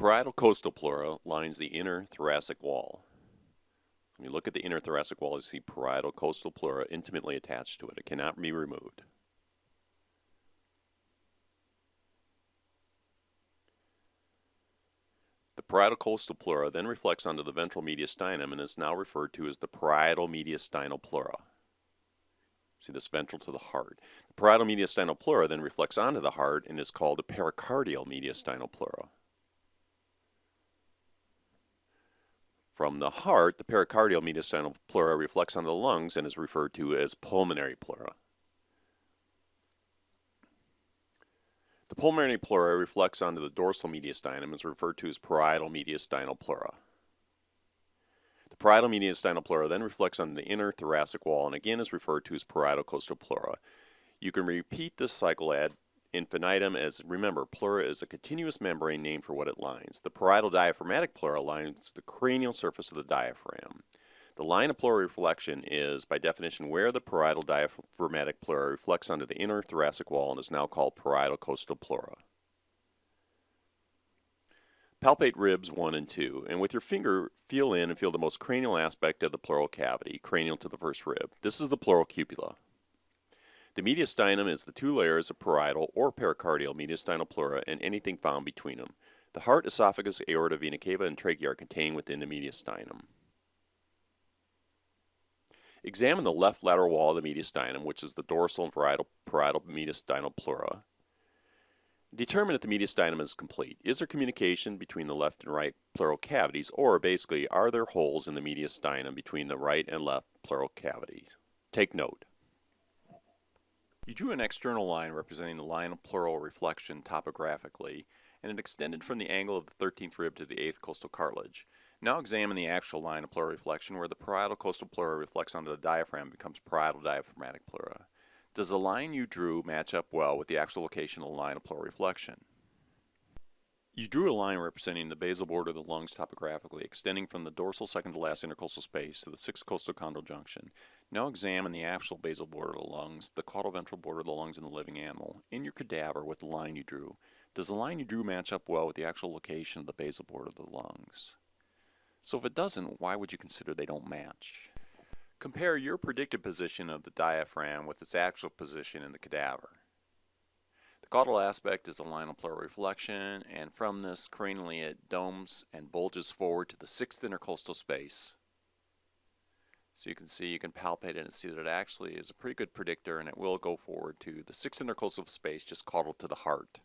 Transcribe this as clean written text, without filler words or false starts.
Parietal costal pleura lines the inner thoracic wall. When you look at the inner thoracic wall, you see parietal costal pleura intimately attached to it. It cannot be removed. The parietal costal pleura then reflects onto the ventral mediastinum and is now referred to as the parietal mediastinal pleura. See this ventral to the heart. The parietal mediastinal pleura then reflects onto the heart and is called the pericardial mediastinal pleura. From the heart, the pericardial mediastinal pleura reflects onto the lungs and is referred to as pulmonary pleura. The pulmonary pleura reflects onto the dorsal mediastinum and is referred to as parietal mediastinal pleura. The parietal mediastinal pleura then reflects on the inner thoracic wall and again is referred to as parietal costal pleura. You can repeat this cycle ad infinitum as, remember, pleura is a continuous membrane named for what it lines. The parietal diaphragmatic pleura lines the cranial surface of the diaphragm. The line of pleural reflection is, by definition, where the parietal diaphragmatic pleura reflects onto the inner thoracic wall and is now called parietal costal pleura. Palpate ribs 1 and 2, and with your finger, feel in and feel the most cranial aspect of the pleural cavity, cranial to the first rib. This is the pleural cupula. The mediastinum is the two layers of parietal or pericardial mediastinal pleura and anything found between them. The heart, esophagus, aorta, vena cava, and trachea are contained within the mediastinum. Examine the left lateral wall of the mediastinum, which is the dorsal and parietal mediastinal pleura. Determine if the mediastinum is complete. Is there communication between the left and right pleural cavities, or basically, are there holes in the mediastinum between the right and left pleural cavities? Take note. You drew an external line representing the line of pleural reflection topographically, and it extended from the angle of the 13th rib to the 8th costal cartilage. Now examine the actual line of pleural reflection where the parietal costal pleura reflects onto the diaphragm and becomes parietal diaphragmatic pleura. Does the line you drew match up well with the actual location of the line of pleural reflection? You drew a line representing the basal border of the lungs topographically, extending from the dorsal second to last intercostal space to the 6th costal condyle junction. Now examine the actual basal border of the lungs, the caudal-ventral border of the lungs in the living animal, in your cadaver with the line you drew. Does the line you drew match up well with the actual location of the basal border of the lungs? So if it doesn't, why would you consider they don't match? Compare your predicted position of the diaphragm with its actual position in the cadaver. The caudal aspect is a line of pleural reflection, and from this cranially it domes and bulges forward to the 6th intercostal space. So you can palpate it and see that it actually is a pretty good predictor, and it will go forward to the 6th intercostal space just caudal to the heart.